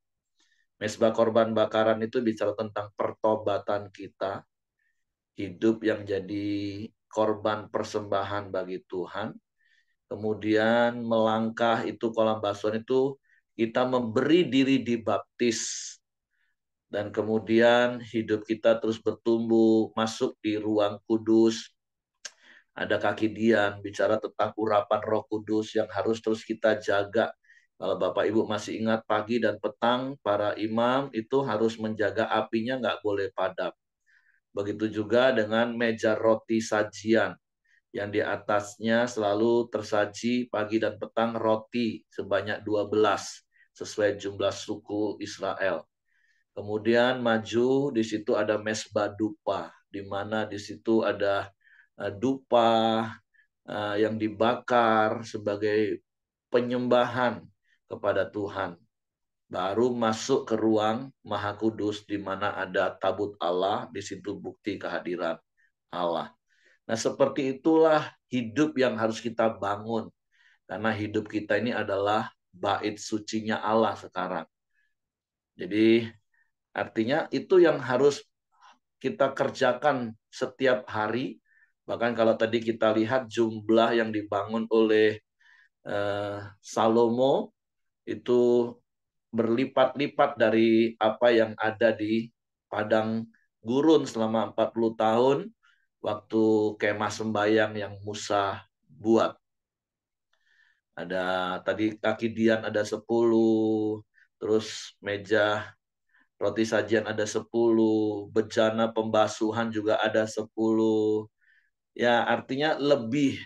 Mezbah korban bakaran itu bicara tentang pertobatan kita, hidup yang jadi korban persembahan bagi Tuhan. Kemudian melangkah itu kolam basuhan itu kita memberi diri dibaptis. Dan kemudian hidup kita terus bertumbuh, masuk di ruang kudus. Ada kaki dian, bicara tentang urapan roh kudus yang harus terus kita jaga. Kalau Bapak Ibu masih ingat pagi dan petang, para imam itu harus menjaga apinya nggak boleh padam. Begitu juga dengan meja roti sajian yang di atasnya selalu tersaji pagi dan petang roti sebanyak 12 sesuai jumlah suku Israel. Kemudian maju di situ ada mezbah dupa, di mana di situ ada dupa yang dibakar sebagai penyembahan kepada Tuhan. Baru masuk ke ruang Maha Kudus di mana ada tabut Allah, di situ bukti kehadiran Allah. Nah, seperti itulah hidup yang harus kita bangun. Karena hidup kita ini adalah bait sucinya Allah sekarang. Jadi artinya itu yang harus kita kerjakan setiap hari. Bahkan kalau tadi kita lihat jumlah yang dibangun oleh Salomo itu berlipat-lipat dari apa yang ada di padang gurun selama 40 tahun waktu kemah sembayang yang Musa buat. Ada tadi kaki dian ada 10, terus meja roti sajian ada 10, bejana pembasuhan juga ada 10. Ya, artinya lebih.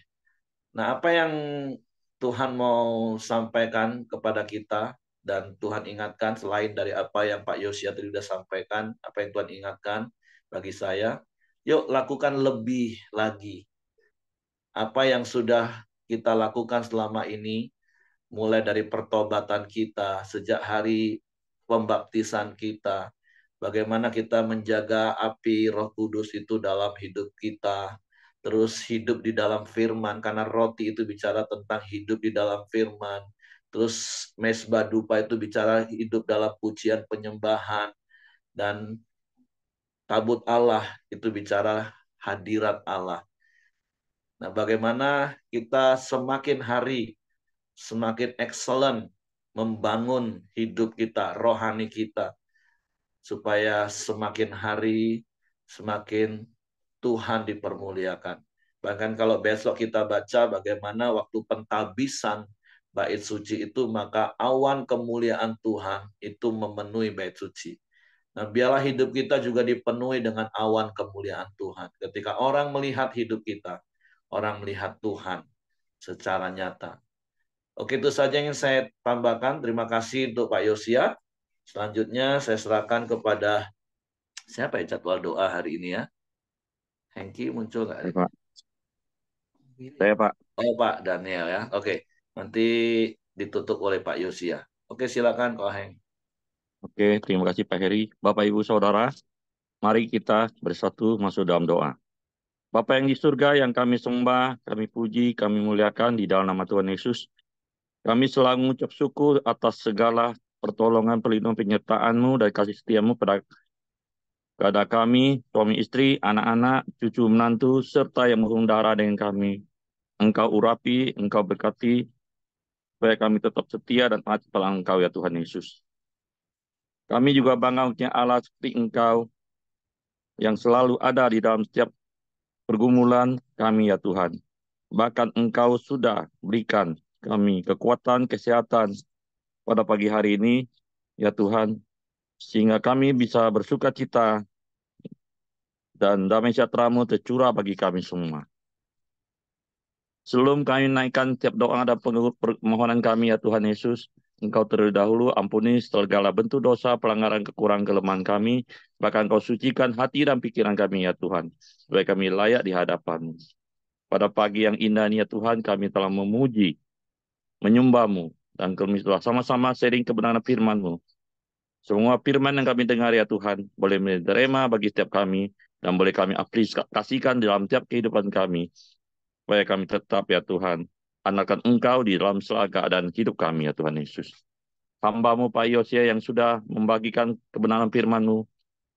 Nah, apa yang Tuhan mau sampaikan kepada kita dan Tuhan ingatkan selain dari apa yang Pak Yosia tadi sudah sampaikan, apa yang Tuhan ingatkan bagi saya, yuk lakukan lebih lagi. Apa yang sudah kita lakukan selama ini, mulai dari pertobatan kita, sejak hari pembaptisan kita, bagaimana kita menjaga api Roh Kudus itu dalam hidup kita, terus hidup di dalam firman, karena roti itu bicara tentang hidup di dalam firman, terus mezbah dupa itu bicara hidup dalam pujian penyembahan, dan tabut Allah itu bicara hadirat Allah. Nah, bagaimana kita semakin hari semakin excellent membangun hidup kita, rohani kita, supaya semakin hari semakin Tuhan dipermuliakan. Bahkan kalau besok kita baca bagaimana waktu pentabisan bait suci itu, maka awan kemuliaan Tuhan itu memenuhi bait suci. Nah, biarlah hidup kita juga dipenuhi dengan awan kemuliaan Tuhan. Ketika orang melihat hidup kita, orang melihat Tuhan secara nyata. Oke, itu saja yang ingin saya tambahkan. Terima kasih untuk Pak Yosia. Selanjutnya saya serahkan kepada siapa ya jadwal doa hari ini ya? Hengki muncul nggak Baik, ini? Pak. Saya, Pak. Oh, Pak Daniel ya. Oke, nanti ditutup oleh Pak Yosia. Oke, silakan Pak Heng. Oke, terima kasih Pak Heri. Bapak, Ibu, Saudara, mari kita bersatu masuk dalam doa. Bapa yang di surga, yang kami sembah, kami puji, kami muliakan di dalam nama Tuhan Yesus. Kami selalu mengucap syukur atas segala pertolongan, perlindungan, penyertaan-Mu dan kasih setia-Mu kepada kami, suami istri, anak-anak, cucu menantu, serta yang mengurung darah dengan kami. Engkau urapi, Engkau berkati, supaya kami tetap setia dan taat kepada Engkau ya Tuhan Yesus. Kami juga bangga punya Allah seperti Engkau yang selalu ada di dalam setiap pergumulan kami ya Tuhan. Bahkan Engkau sudah berikan kami kekuatan, kesehatan pada pagi hari ini ya Tuhan, sehingga kami bisa bersuka cita dan damai sejahtera-Mu tercurah bagi kami semua. Sebelum kami naikkan tiap doa dan permohonan kami ya Tuhan Yesus, Engkau terlebih dahulu ampuni segala bentuk dosa, pelanggaran, kekurangan, kelemahan kami, bahkan Engkau sucikan hati dan pikiran kami ya Tuhan, supaya kami layak di hadapan-Mu. Pada pagi yang indah ini ya Tuhan, kami telah memuji, menyembah-Mu, dan kami telah sama-sama sharing kebenaran firman-Mu. Semua firman yang kami dengar ya Tuhan, boleh menerima bagi setiap kami, dan boleh kami aplikasikan dalam tiap kehidupan kami, supaya kami tetap ya Tuhan, andalkan Engkau di dalam segala keadaan hidup kami ya Tuhan Yesus. Hamba-Mu Pak Yosia yang sudah membagikan kebenaran firman-Mu,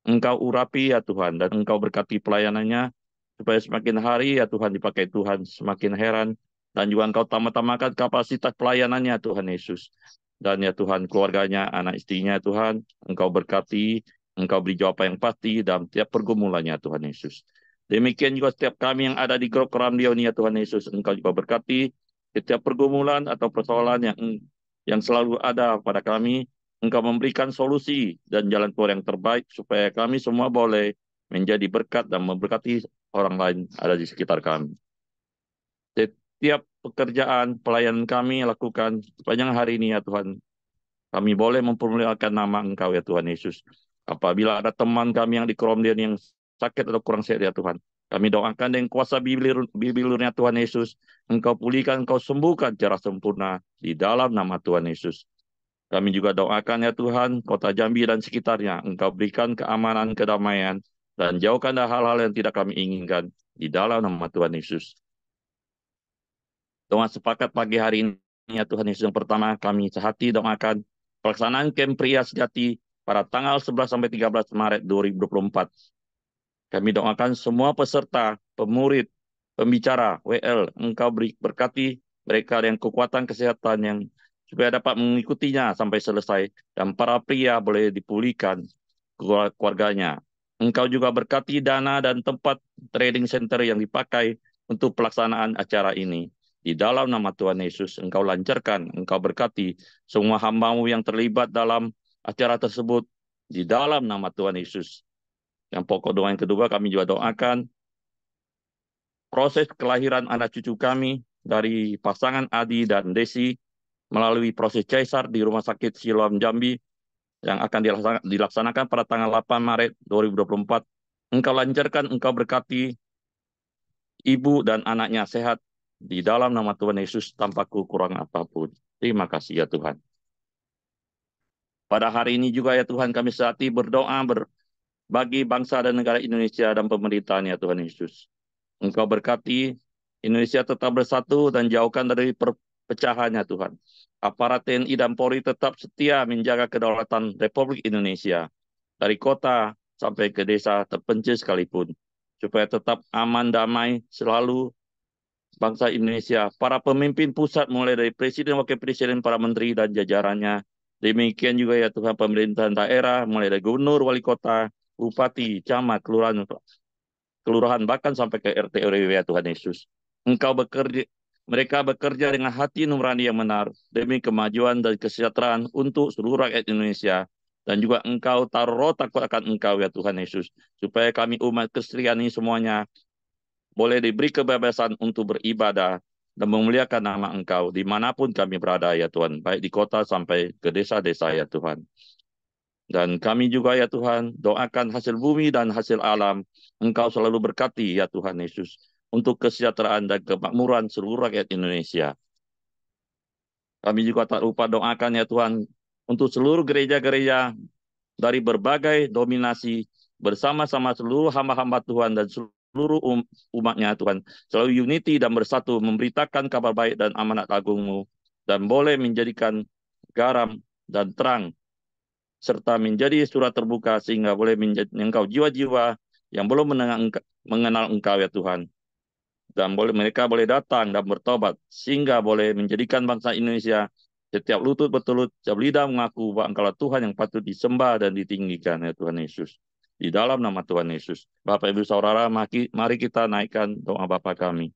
Engkau urapi ya Tuhan, dan Engkau berkati pelayanannya, supaya semakin hari ya Tuhan dipakai Tuhan, semakin heran, dan juga Engkau tambah-tambahkan kapasitas pelayanannya Tuhan Yesus. Dan ya Tuhan, keluarganya, anak istrinya Tuhan, Engkau berkati, Engkau beri jawaban yang pasti dalam tiap pergumulannya Tuhan Yesus. Demikian juga setiap kami yang ada di grup Keramdio ini ya Tuhan Yesus, Engkau juga berkati setiap pergumulan atau persoalan yang selalu ada pada kami, Engkau memberikan solusi dan jalan keluar yang terbaik supaya kami semua boleh menjadi berkat dan memberkati orang lain ada di sekitar kami. Setiap pekerjaan pelayanan kami lakukan sepanjang hari ini ya Tuhan, kami boleh mempermuliakan nama Engkau ya Tuhan Yesus. Apabila ada teman kami yang di Kromdian yang sakit atau kurang sehat ya Tuhan, kami doakan dengan kuasa bibilurnya Tuhan Yesus, Engkau pulihkan, Engkau sembuhkan secara sempurna di dalam nama Tuhan Yesus. Kami juga doakan ya Tuhan, kota Jambi dan sekitarnya, Engkau berikan keamanan, kedamaian, dan jauhkan hal-hal yang tidak kami inginkan di dalam nama Tuhan Yesus. Doa sepakat pagi hari ini ya Tuhan Yesus, yang pertama kami sehati doakan pelaksanaan camp pria sejati pada tanggal 11 sampai 13 Maret 2024. Kami doakan semua peserta, pemurid, pembicara, WL, Engkau berkati mereka dengan kekuatan kesehatan yang supaya dapat mengikutinya sampai selesai, dan para pria boleh dipulihkan keluarganya. Engkau juga berkati dana dan tempat trading center yang dipakai untuk pelaksanaan acara ini. Di dalam nama Tuhan Yesus, Engkau lancarkan, Engkau berkati semua hamba-Mu yang terlibat dalam acara tersebut. Di dalam nama Tuhan Yesus. Yang pokok doa yang kedua, kami juga doakan proses kelahiran anak cucu kami dari pasangan Adi dan Desi melalui proses caesar di Rumah Sakit Siloam Jambi yang akan dilaksanakan pada tanggal 8 Maret 2024. Engkau lancarkan, Engkau berkati ibu dan anaknya sehat di dalam nama Tuhan Yesus tanpa kekurangan apapun. Terima kasih ya Tuhan. Pada hari ini juga ya Tuhan, kami sehati berdoa bagi bangsa dan negara Indonesia dan pemerintahan ya Tuhan Yesus. Engkau berkati Indonesia tetap bersatu dan jauhkan dari perpecahannya Tuhan. Aparat TNI dan Polri tetap setia menjaga kedaulatan Republik Indonesia dari kota sampai ke desa terpencil sekalipun, supaya tetap aman damai selalu bangsa Indonesia. Para pemimpin pusat mulai dari Presiden, Wakil Presiden, para menteri dan jajarannya. Demikian juga ya Tuhan, pemerintahan daerah mulai dari gubernur, wali kota, bupati, camat, kelurahan, bahkan sampai ke RT RW ya Tuhan Yesus. Mereka bekerja dengan hati nurani yang benar demi kemajuan dan kesejahteraan untuk seluruh rakyat Indonesia. Dan juga Engkau taruh roh takut akan Engkau ya Tuhan Yesus, supaya kami umat Kristiani semuanya boleh diberi kebebasan untuk beribadah dan memuliakan nama Engkau dimanapun kami berada ya Tuhan, baik di kota sampai ke desa-desa ya Tuhan. Dan kami juga ya Tuhan, doakan hasil bumi dan hasil alam, Engkau selalu berkati ya Tuhan Yesus, untuk kesejahteraan dan kemakmuran seluruh rakyat Indonesia. Kami juga tak lupa doakan ya Tuhan, untuk seluruh gereja-gereja dari berbagai dominasi, bersama-sama seluruh hamba-hamba Tuhan dan seluruh umatnya Tuhan, selalu unity dan bersatu memberitakan kabar baik dan amanat agung-Mu, dan boleh menjadikan garam dan terang, serta menjadi surat terbuka sehingga boleh menjangkau jiwa-jiwa yang belum mengenal Engkau ya Tuhan. Dan mereka boleh datang dan bertobat sehingga boleh menjadikan bangsa Indonesia setiap lutut bertelut, setiap lidah mengaku bahwa Engkaulah Tuhan yang patut disembah dan ditinggikan ya Tuhan Yesus. Di dalam nama Tuhan Yesus. Bapak Ibu Saudara, mari kita naikkan doa Bapa kami.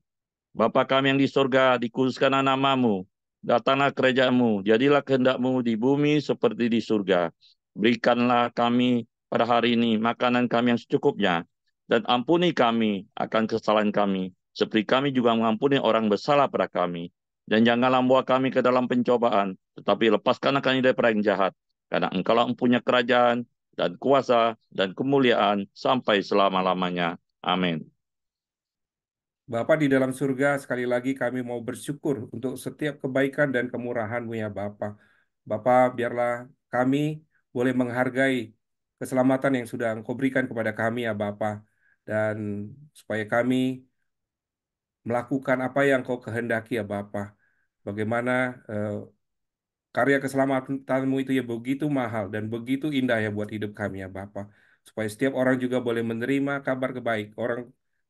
Bapa kami yang di surga, dikuduskanlah nama-Mu. Datanglah kerajaan-Mu, jadilah kehendak-Mu di bumi seperti di surga. Berikanlah kami pada hari ini makanan kami yang secukupnya, dan ampuni kami akan kesalahan kami, seperti kami juga mengampuni orang bersalah pada kami. Dan janganlah membawa kami ke dalam pencobaan, tetapi lepaskanlah kami dari perang jahat. Karena Engkaulah mempunyai kerajaan, dan kuasa, dan kemuliaan, sampai selama-lamanya. Amin. Bapa di dalam surga, sekali lagi kami mau bersyukur untuk setiap kebaikan dan kemurahan-Mu ya Bapa. Bapa, biarlah kami boleh menghargai keselamatan yang sudah Engkau berikan kepada kami ya Bapa. Dan supaya kami melakukan apa yang Kau kehendaki ya Bapa. Bagaimana karya keselamatanmu itu ya begitu mahal dan begitu indah ya buat hidup kami ya Bapa. Supaya setiap orang juga boleh menerima kabar kebaik.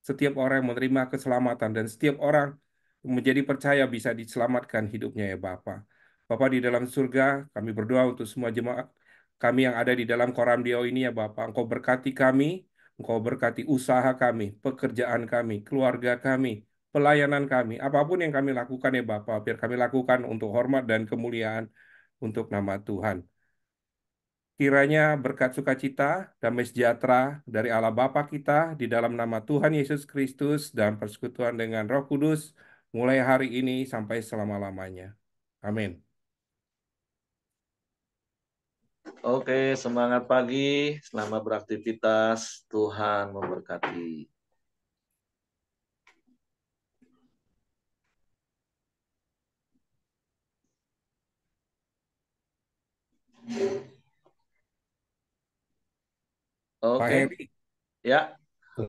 Setiap orang menerima keselamatan dan setiap orang menjadi percaya bisa diselamatkan hidupnya ya Bapa. Bapa di dalam surga, kami berdoa untuk semua jemaat kami yang ada di dalam Koramdio ini ya Bapa. Engkau berkati kami, Engkau berkati usaha kami, pekerjaan kami, keluarga kami, pelayanan kami, apapun yang kami lakukan ya Bapa, biar kami lakukan untuk hormat dan kemuliaan untuk nama Tuhan. Kiranya berkat sukacita, damai sejahtera dari Allah Bapa kita di dalam nama Tuhan Yesus Kristus dan persekutuan dengan Roh Kudus mulai hari ini sampai selama-lamanya. Amin. Oke, semangat pagi, selamat beraktivitas, Tuhan memberkati. Pak Oke, Heri, ya.